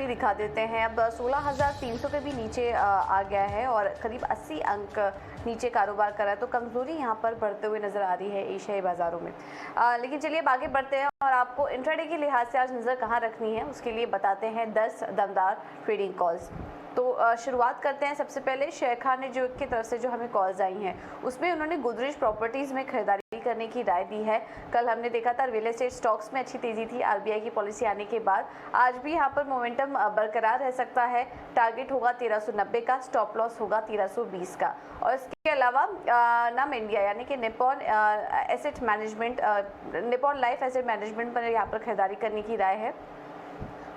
Nifty दिखा देते हैं। अब 16,300 के भी नीचे आ गया है और करीब 80 अंक नीचे कारोबार कर रहा है, तो कमजोरी यहाँ पर बढ़ते हुए नजर आ रही है एशियाई बाजारों में। लेकिन चलिए अब आगे बढ़ते हैं और आपको इंट्राडे के लिहाज से आज नज़र कहाँ रखनी है उसके लिए बताते हैं 10 दमदार ट्रेडिंग कॉल्स। तो शुरुआत करते हैं। सबसे पहले शेर खान ने जो की तरफ से जो हमें कॉल्स आई हैं उसमें उन्होंने गोदरेज प्रॉपर्टीज़ में खरीदारी करने की राय दी है। कल हमने देखा था रियल एस्टेट स्टॉक्स में अच्छी तेजी थी आरबीआई की पॉलिसी आने के बाद। आज भी यहाँ पर मोमेंटम बरकरार रह सकता है। टारगेट होगा 1390 का, स्टॉप लॉस होगा 1320 का। और इसके अलावा नम इंडिया यानी कि Nippon asset management, Nippon life asset management पर यहाँ पर खरीदारी करने की राय है।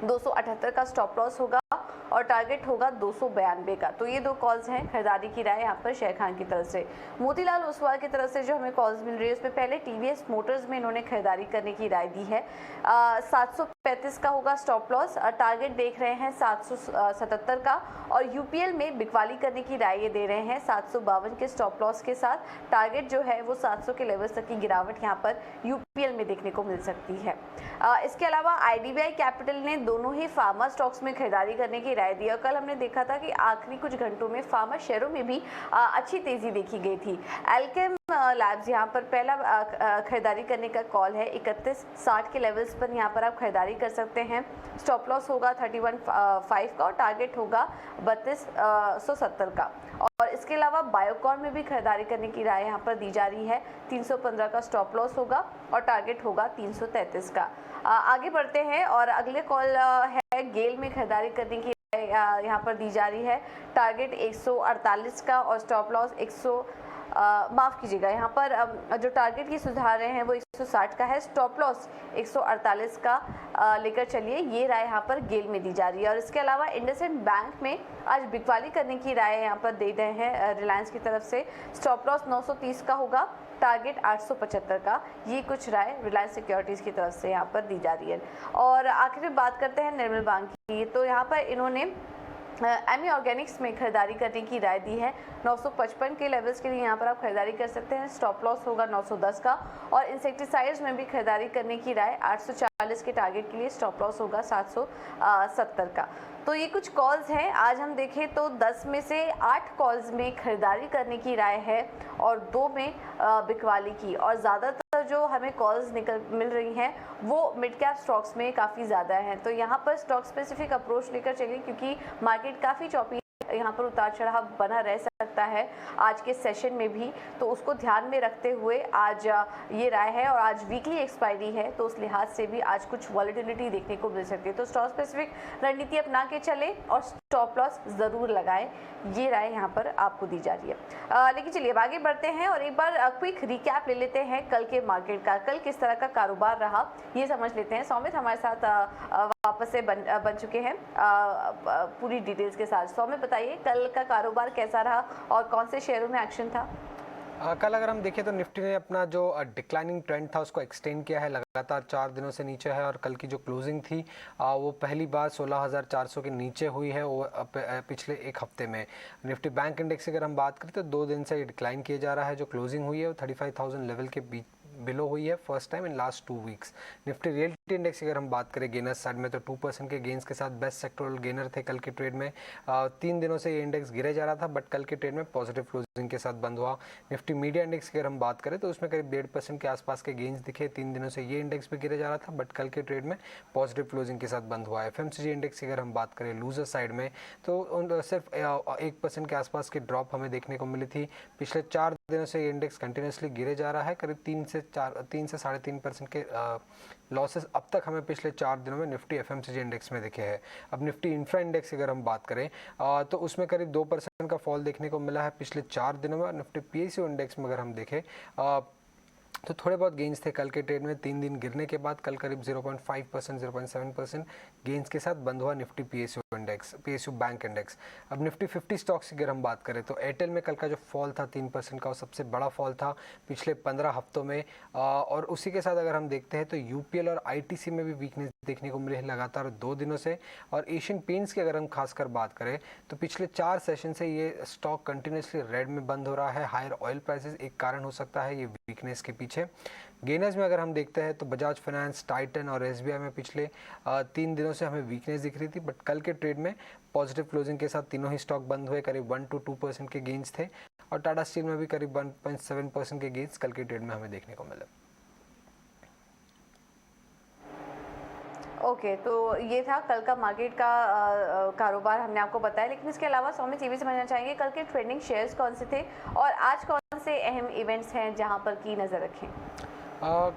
278 का स्टॉप लॉस होगा और टारगेट होगा 292 का। तो ये दो कॉल्स हैं खरीदारी की राय यहाँ पर शेर खान की तरफ से। मोतीलाल ओसवाल की तरफ से जो हमें कॉल्स मिल रही है उसमें पहले टीवीएस मोटर्स में इन्होंने खरीदारी करने की राय दी है। 735 का होगा स्टॉप लॉस, टारगेट देख रहे हैं 777 का। और यूपीएल में बिकवाली करने की राय ये दे रहे हैं 752 के स्टॉप लॉस के साथ। टारगेट जो है वो 700 के लेवल्स तक की गिरावट यहाँ पर यूपीएल में देखने को मिल सकती है। इसके अलावा आईडीबीआई कैपिटल ने दोनों ही फार्मा स्टॉक्स में खरीदारी करने की राय दी। और कल हमने देखा था कि आखिरी कुछ घंटों में फार्मा शेयरों में भी अच्छी तेजी देखी गई थी। एल्केम लैब्स यहाँ पर पहला खरीदारी करने का कॉल है। 3160 के लेवल्स पर यहाँ पर आप खरीदारी कर सकते हैं। स्टॉप लॉस होगा 31.5 का और टारगेट होगा 3270 का। और इसके अलावा बायोकॉन में भी खरीदारी करने की राय यहाँ पर दी जा रही है। 315 का स्टॉप लॉस होगा और टारगेट होगा 333 का। आगे बढ़ते हैं और अगले कॉल है गेल में खरीदारी करने की यहाँ पर दी जा रही है। टारगेट 148 का और स्टॉप लॉस 100 माफ़ कीजिएगा, यहाँ पर जो टारगेट की सुधार रहे हैं वो 160 का है, स्टॉप लॉस 148 का लेकर चलिए। ये राय यहाँ पर गेल में दी जा रही है। और इसके अलावा इंडसइंड बैंक में आज बिकवाली करने की राय यहाँ पर दे रहे हैं रिलायंस की तरफ से। स्टॉप लॉस 930 का होगा, टारगेट 875 का। ये कुछ राय रिलायंस सिक्योरिटीज़ की तरफ से यहाँ पर दी जा रही है। और आखिर में बात करते हैं निर्मल बैंक की। तो यहाँ पर इन्होंने एमी ऑर्गेनिक्स में खरीदारी करने की राय दी है। 955 के लेवल्स के लिए यहाँ पर आप खरीदारी कर सकते हैं। स्टॉप लॉस होगा 910 का। और इंसेक्टिसाइड्स में भी खरीदारी करने की राय 840 के टारगेट के लिए, स्टॉप लॉस होगा 770 का। तो ये कुछ कॉल्स हैं। आज हम देखें तो 10 में से 8 कॉल्स में खरीदारी करने की राय है और 2 में बिकवाली की। और ज़्यादातर जो हमें कॉल्स मिल रही हैं वो मिड कैप स्टॉक्स में काफ़ी ज़्यादा हैं। तो यहाँ पर स्टॉक स्पेसिफिक अप्रोच लेकर चलिए क्योंकि मार्केट काफ़ी चौपी, यहाँ पर उतार चढ़ाव बना रह सकता है आज के सेशन में भी। तो उसको ध्यान में रखते हुए आज ये राय है। और आज वीकली एक्सपायरी है तो उस लिहाज से भी आज कुछ वॉलेटिलिटी देखने को मिल सकती है। तो स्टॉक स्पेसिफिक रणनीति अपना के चले और स्टॉप लॉस ज़रूर लगाएं, ये राय यहाँ पर आपको दी जा रही है। लेकिन चलिए अब आगे बढ़ते हैं और एक बार क्विक रिकैप ले लेते हैं कल के मार्केट का। कल किस तरह का कारोबार रहा ये समझ लेते हैं। सौमित हमारे साथ वापस से बन चुके हैं पूरी डिटेल्स के साथ। सौमित बताइए कल का कारोबार कैसा रहा और कौन से शेयरों में एक्शन था? कल अगर हम देखें तो निफ्टी ने अपना जो डिक्लाइनिंग ट्रेंड था उसको एक्सटेंड किया है, लगातार 4 दिनों से नीचे है। और कल की जो क्लोजिंग थी वो पहली बार 16,400 के नीचे हुई है वो पिछले एक हफ्ते में। निफ्टी बैंक इंडेक्स की अगर हम बात करें तो 2 दिन से डिक्लाइन किया जा रहा है। जो क्लोजिंग हुई है वो 35,000 लेवल के बीच बिलो हुई है first time in last 2 weeks. Nifty reality index की अगर हम बात करें गेनर्स साइड में तो 2% के गेंस के साथ बेस्ट सेक्टोरल गेनर थे कल के ट्रेड में। 3 दिनों से ये इंडेक्स गिरे जा रहा था बट कल के ट्रेड में पॉजिटिव क्लोजिंग के साथ बंद हुआ। निफ्टी मीडिया इंडेक्स की अगर हम बात करें तो उसमें करीब 1.5% के आसपास के गेंस दिखे। 3 दिनों से ये इंडेक्स भी गिरे जा रहा था बट कल के ट्रेड में पॉजिटिव क्लोजिंग के साथ बंद हुआ है। एफएमसीजी इंडेक्स की अगर हम बात करें लूजर साइड में तो सिर्फ 1% के आसपास की ड्रॉप हमें देखने को मिली थी। पिछले 4 दिनों से ये इंडेक्स कंटिन्यूसली गिरे जा रहा है। करीब 3 से 3.5% के लॉसेस अब तक हमें पिछले 4 दिनों में निफ्टी एफएमसीजी इंडेक्स में दिखे हैं। अब निफ्टी इंफ्रा इंडेक्स की अगर हम बात करें तो उसमें करीब 2% का फॉल देखने को मिला है पिछले 4 दिनों में। और निफ्टी पीएसयू इंडेक्स में अगर हम देखें तो थोड़े बहुत गेंस थे कल के ट्रेड में। 3 दिन गिरने के बाद कल करीब 0.5% 0.7% गेंस के साथ बंद हुआ Nifty PSU index, PSU bank index. अब निफ्टी 50 स्टॉक्स की अगर हम बात करें तो एयरटेल में कल का जो फॉल था 3% का वो सबसे बड़ा फॉल था पिछले 15 हफ्तों में। और उसी के साथ अगर हम देखते हैं तो यूपीएल और आईटीसी में भी वीकनेस देखने को मिली है लगातार 2 दिनों से। और एशियन पेंट्स की अगर हम खासकर बात करें तो पिछले 4 सेशन से ये स्टॉक कंटिन्यूसली रेड में बंद हो रहा है। हायर ऑयल प्राइसेस एक कारण हो सकता है ये वीकनेस के पीछे। गेनर्स में अगर हम देखते हैं तो बजाज फाइनेंस, टाइटन और एसबीआई में पिछले 3 दिनों से हमें वीकनेस दिख रही थी, बट कल के ट्रेड में पॉजिटिव क्लोजिंग के साथ तीनों ही स्टॉक बंद हुए। करीब 1 to 2% के गेन्स थे और टाटा स्टील में भी करीब 1.7% के गेन्स कल के ट्रेड में हमें देखने को मिले। ओके, तो ये था कल का मार्केट का कारोबार हमने आपको बताया, लेकिन इसके अलावा सौमित ये भी समझना चाहेंगे कल के ट्रेंडिंग शेयर्स कौन से थे और आज कौन से अहम इवेंट्स हैं जहां पर की नज़र रखें।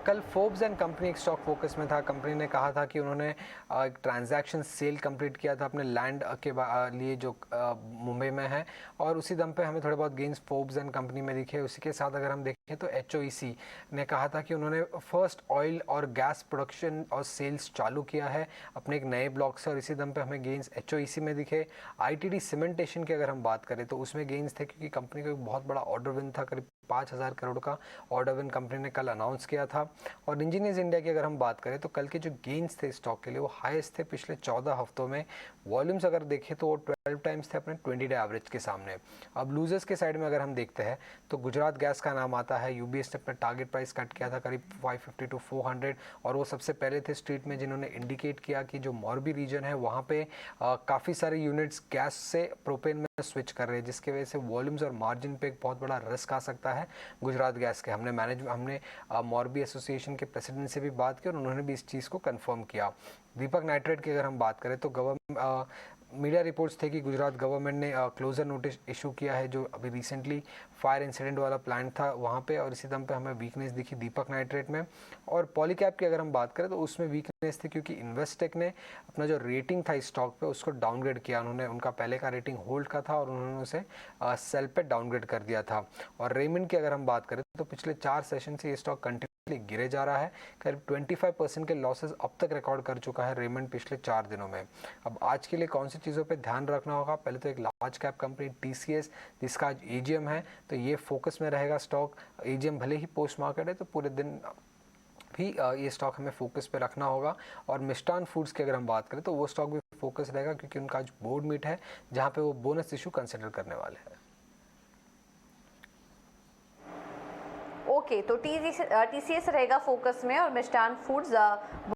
कल फोर्ब्स एंड कंपनी एक स्टॉक फोकस में था। कंपनी ने कहा था कि उन्होंने एक ट्रांजैक्शन सेल कंप्लीट किया था अपने लैंड के लिए जो मुंबई में है, और उसी दम पे हमें थोड़े बहुत गेन्स फोर्ब्स एंड कंपनी में दिखे। उसी के साथ अगर हम देखें तो HOEC ने कहा था कि उन्होंने फर्स्ट ऑयल और गैस प्रोडक्शन और सेल्स चालू किया है अपने एक नए ब्लॉक से, और इसी दम पे हमें गेन्स HOEC में दिखे। ITD सीमेंटेशन की अगर हम बात करें तो उसमें गेन्स थे क्योंकि कंपनी को एक बहुत बड़ा ऑर्डर विन था, करीब 5,000 करोड़ का ऑर्डर विन कंपनी ने कल अनाउंस किया था। और इंजीनियर्स इंडिया की अगर हम बात करें तो कल के जो गेन्स थे स्टॉक के लिए वो हाईएस्ट थे पिछले 14 हफ्तों में। वॉल्यूम्स अगर देखें तो वो 12 टाइम्स थे अपने 20 डे एवरेज के सामने। अब लूजर्स के साइड में अगर हम देखते हैं तो गुजरात गैस का नाम आता है। UBS ने अपना टारगेट प्राइस कट किया था करीब 550 to 400, और वो सबसे पहले थे स्ट्रीट में जिन्होंने इंडिकेट किया कि जो मॉर्बी रीजन है वहाँ पे काफ़ी सारे यूनिट्स गैस से प्रोपेन में स्विच कर रहे हैं, जिसकी वजह से वॉल्यूम्स और मार्जिन पे एक बहुत बड़ा रिस्क आ सकता है गुजरात गैस के। हमने मॉर्बी एसोसिएशन के प्रेसिडेंट से भी बात की और उन्होंने भी इस चीज़ को कंफर्म किया। दीपक नाइट्रेट की अगर हम बात करें तो मीडिया रिपोर्ट्स थे कि गुजरात गवर्नमेंट ने क्लोजर नोटिस इशू किया है जो अभी रिसेंटली फायर इंसिडेंट वाला प्लांट था वहाँ पे, और इसी दम पे हमें वीकनेस दिखी दीपक नाइट्रेट में। और पॉलीकैब की अगर हम बात करें तो उसमें वीकनेस थी क्योंकि इन्वेस्टेक ने अपना जो रेटिंग था इस स्टॉक पे उसको डाउनग्रेड किया। उन्होंने उनका पहले का रेटिंग होल्ड का था और उन्होंने उसे सेल पे डाउनग्रेड कर दिया था। और रेमंड की अगर हम बात करें तो पिछले 4 सेशन से ये स्टॉक गिरे जा रहा है। करीब 25% के लॉसेस अब तक रिकॉर्ड कर चुका है रेमंड पिछले 4 दिनों में। अब आज के लिए कौन सी चीज़ों पे ध्यान रखना होगा, पहले तो एक लार्ज कैप कंपनी TCS जिसका आज AGM है तो ये फोकस में रहेगा स्टॉक। AGM भले ही पोस्ट मार्केट है तो पूरे दिन भी ये स्टॉक हमें फोकस पे रखना होगा। और मिष्टान फूड्स की अगर हम बात करें तो वो स्टॉक भी फोकस रहेगा क्योंकि उनका आज बोर्ड मीट है जहाँ पे वो बोनस इशू कंसिडर करने वाले हैं। ओके, तो TCS रहेगा फोकस में और मिष्टान फूड्स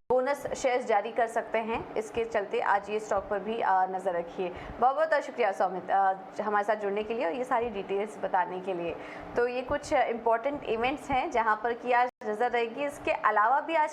बोनस शेयर्स जारी कर सकते हैं, इसके चलते आज ये स्टॉक पर भी नज़र रखिए। बहुत बहुत शुक्रिया सौमित हमारे साथ जुड़ने के लिए और ये सारी डिटेल्स बताने के लिए। तो ये कुछ इंपॉर्टेंट इवेंट्स हैं जहां पर कि आज नज़र रहेगी। इसके अलावा भी आज